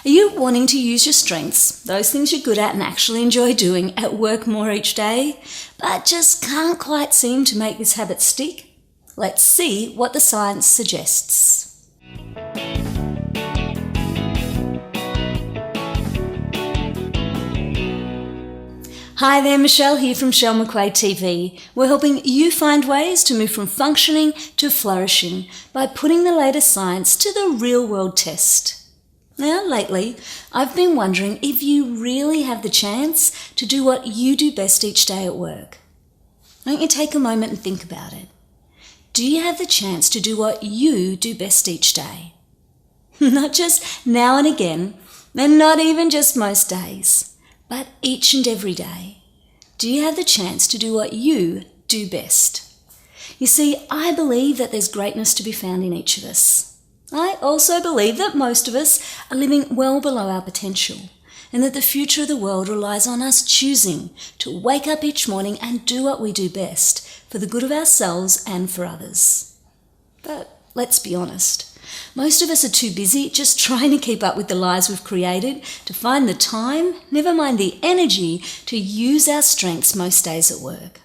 Are you wanting to use your strengths, those things you're good at and actually enjoy doing, at work more each day, but just can't quite seem to make this habit stick? Let's see what the science suggests. Hi there, Michelle here from McQuaid TV. We're helping you find ways to move from functioning to flourishing by putting the latest science to the real-world test. Now, lately, I've been wondering if you really have the chance to do what you do best each day at work. Don't you take a moment and think about it? Do you have the chance to do what you do best each day? Not just now and again, and not even just most days, but each and every day. Do you have the chance to do what you do best? You see, I believe that there's greatness to be found in each of us. I also believe that most of us are living well below our potential, and that the future of the world relies on us choosing to wake up each morning and do what we do best for the good of ourselves and for others. But let's be honest, most of us are too busy just trying to keep up with the lives we've created to find the time, never mind the energy, to use our strengths most days at work.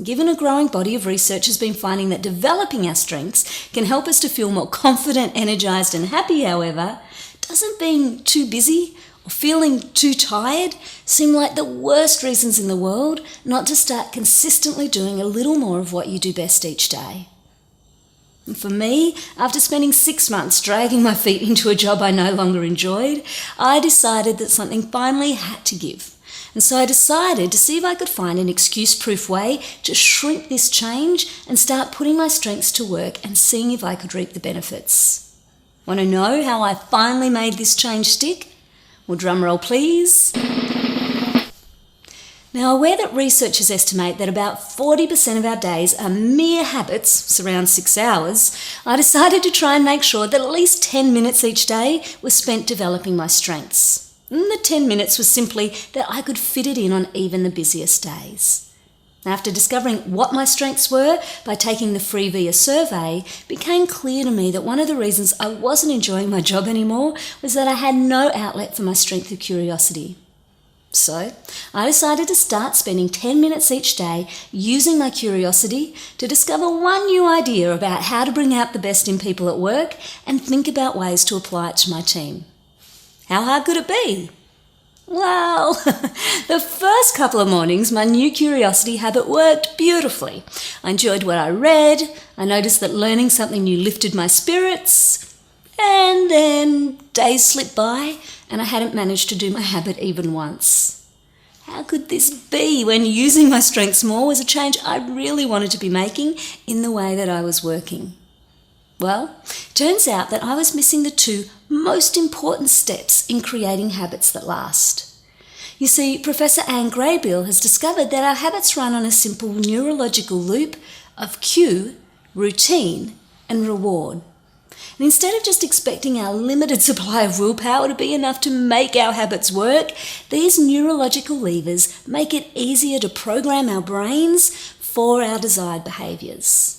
Given a growing body of research has been finding that developing our strengths can help us to feel more confident, energized and happy, however, doesn't being too busy or feeling too tired seem like the worst reasons in the world not to start consistently doing a little more of what you do best each day? And for me, after spending 6 months dragging my feet into a job I no longer enjoyed, I decided that something finally had to give. And so I decided to see if I could find an excuse-proof way to shrink this change and start putting my strengths to work and seeing if I could reap the benefits. Want to know how I finally made this change stick? Well, drum roll please. Now, aware that researchers estimate that about 40% of our days are mere habits, around 6 hours, I decided to try and make sure that at least 10 minutes each day was spent developing my strengths. And the 10 minutes was simply that I could fit it in on even the busiest days. After discovering what my strengths were by taking the free VIA survey, it became clear to me that one of the reasons I wasn't enjoying my job anymore was that I had no outlet for my strength of curiosity. So I decided to start spending 10 minutes each day using my curiosity to discover one new idea about how to bring out the best in people at work and think about ways to apply it to my team. How hard could it be? Well, the first couple of mornings, my new curiosity habit worked beautifully. I enjoyed what I read, I noticed that learning something new lifted my spirits, and then days slipped by and I hadn't managed to do my habit even once. How could this be when using my strengths more was a change I really wanted to be making in the way that I was working? Well, turns out that I was missing the two most important steps in creating habits that last. You see, Professor Anne Graybill has discovered that our habits run on a simple neurological loop of cue, routine, and reward. And instead of just expecting our limited supply of willpower to be enough to make our habits work, these neurological levers make it easier to program our brains for our desired behaviours.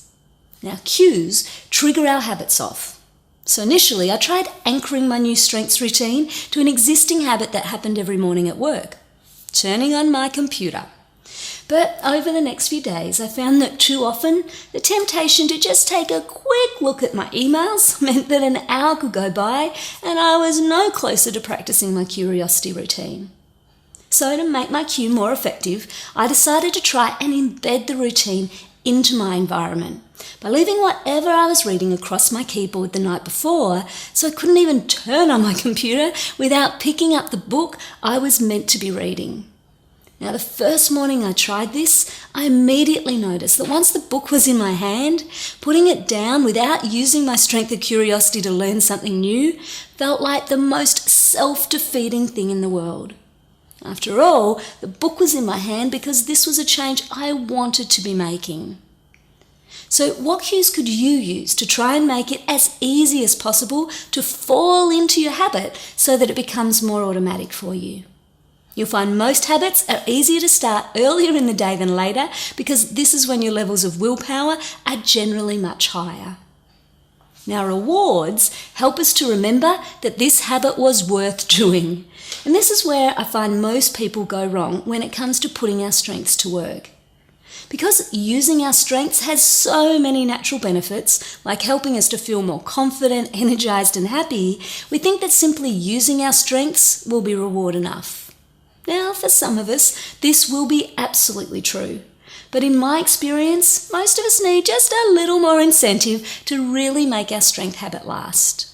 Now, cues trigger our habits off. So initially, I tried anchoring my new strengths routine to an existing habit that happened every morning at work, turning on my computer. But over the next few days, I found that too often, the temptation to just take a quick look at my emails meant that an hour could go by and I was no closer to practicing my curiosity routine. So to make my cue more effective, I decided to try and embed the routine into my environment by leaving whatever I was reading across my keyboard the night before, so I couldn't even turn on my computer without picking up the book I was meant to be reading. Now, the first morning I tried this, I immediately noticed that once the book was in my hand, putting it down without using my strength of curiosity to learn something new felt like the most self-defeating thing in the world. After all, the book was in my hand because this was a change I wanted to be making. So what cues could you use to try and make it as easy as possible to fall into your habit so that it becomes more automatic for you? You'll find most habits are easier to start earlier in the day than later because this is when your levels of willpower are generally much higher. Now, rewards help us to remember that this habit was worth doing. And this is where I find most people go wrong when it comes to putting our strengths to work. Because using our strengths has so many natural benefits, like helping us to feel more confident, energized, and happy, we think that simply using our strengths will be reward enough. Now, for some of us, this will be absolutely true. But in my experience, most of us need just a little more incentive to really make our strength habit last.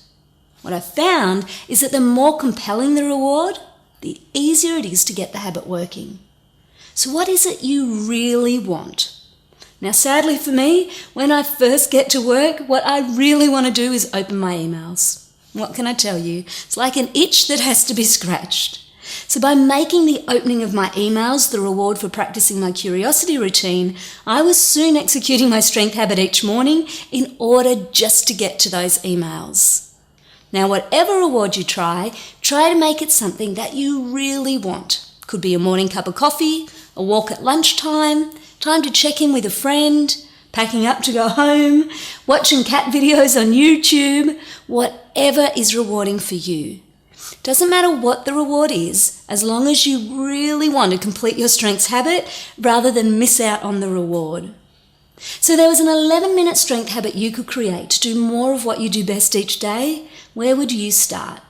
What I've found is that the more compelling the reward, the easier it is to get the habit working. So what is it you really want? Now, sadly for me, when I first get to work, what I really want to do is open my emails. What can I tell you? It's like an itch that has to be scratched. So by making the opening of my emails the reward for practicing my curiosity routine, I was soon executing my strength habit each morning in order just to get to those emails. Now, whatever reward you try to make it something that you really want. Could be a morning cup of coffee, a walk at lunchtime, time to check in with a friend, packing up to go home, watching cat videos on YouTube, whatever is rewarding for you. Doesn't matter what the reward is, as long as you really want to complete your strengths habit rather than miss out on the reward. So there was an 11-minute strength habit you could create to do more of what you do best each day. Where would you start?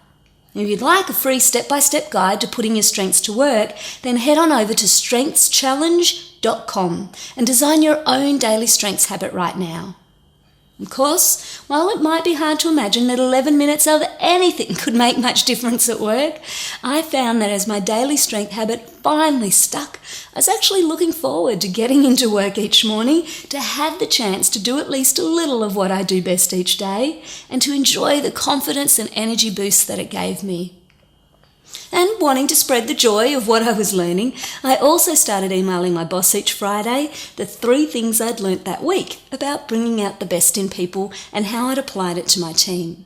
If you'd like a free step-by-step guide to putting your strengths to work, then head on over to strengthschallenge.com and design your own daily strengths habit right now. Of course, while it might be hard to imagine that 11 minutes of anything could make much difference at work, I found that as my daily strength habit finally stuck, I was actually looking forward to getting into work each morning to have the chance to do at least a little of what I do best each day and to enjoy the confidence and energy boost that it gave me. And wanting to spread the joy of what I was learning, I also started emailing my boss each Friday the 3 things I'd learnt that week about bringing out the best in people and how I'd applied it to my team.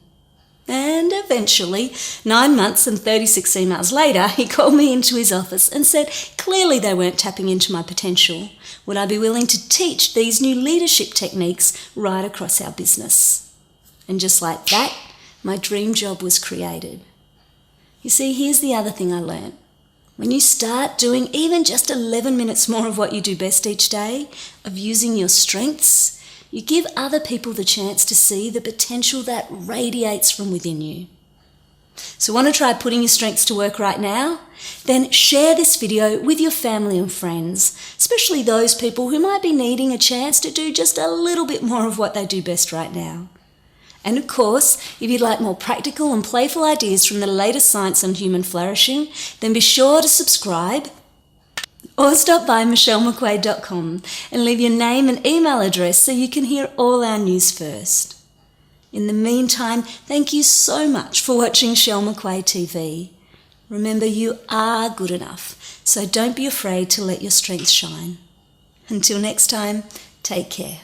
And eventually, 9 months and 36 emails later, he called me into his office and said clearly they weren't tapping into my potential. Would I be willing to teach these new leadership techniques right across our business? And just like that, my dream job was created. You see, here's the other thing I learned. When you start doing even just 11 minutes more of what you do best each day, of using your strengths, you give other people the chance to see the potential that radiates from within you. So want to try putting your strengths to work right now? Then share this video with your family and friends, especially those people who might be needing a chance to do just a little bit more of what they do best right now. And of course, if you'd like more practical and playful ideas from the latest science on human flourishing, then be sure to subscribe or stop by michellemaquaid.com and leave your name and email address so you can hear all our news first. In the meantime, thank you so much for watching Shell McQuaid TV. Remember, you are good enough, so don't be afraid to let your strengths shine. Until next time, take care.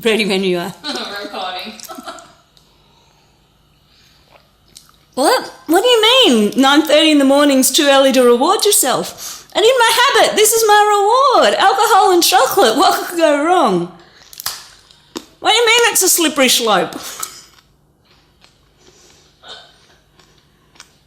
Ready when you are. Recording. What? What do you mean? 9:30 in the morning's too early to reward yourself. And in my habit, this is my reward. Alcohol and chocolate. What could go wrong? What do you mean it's a slippery slope?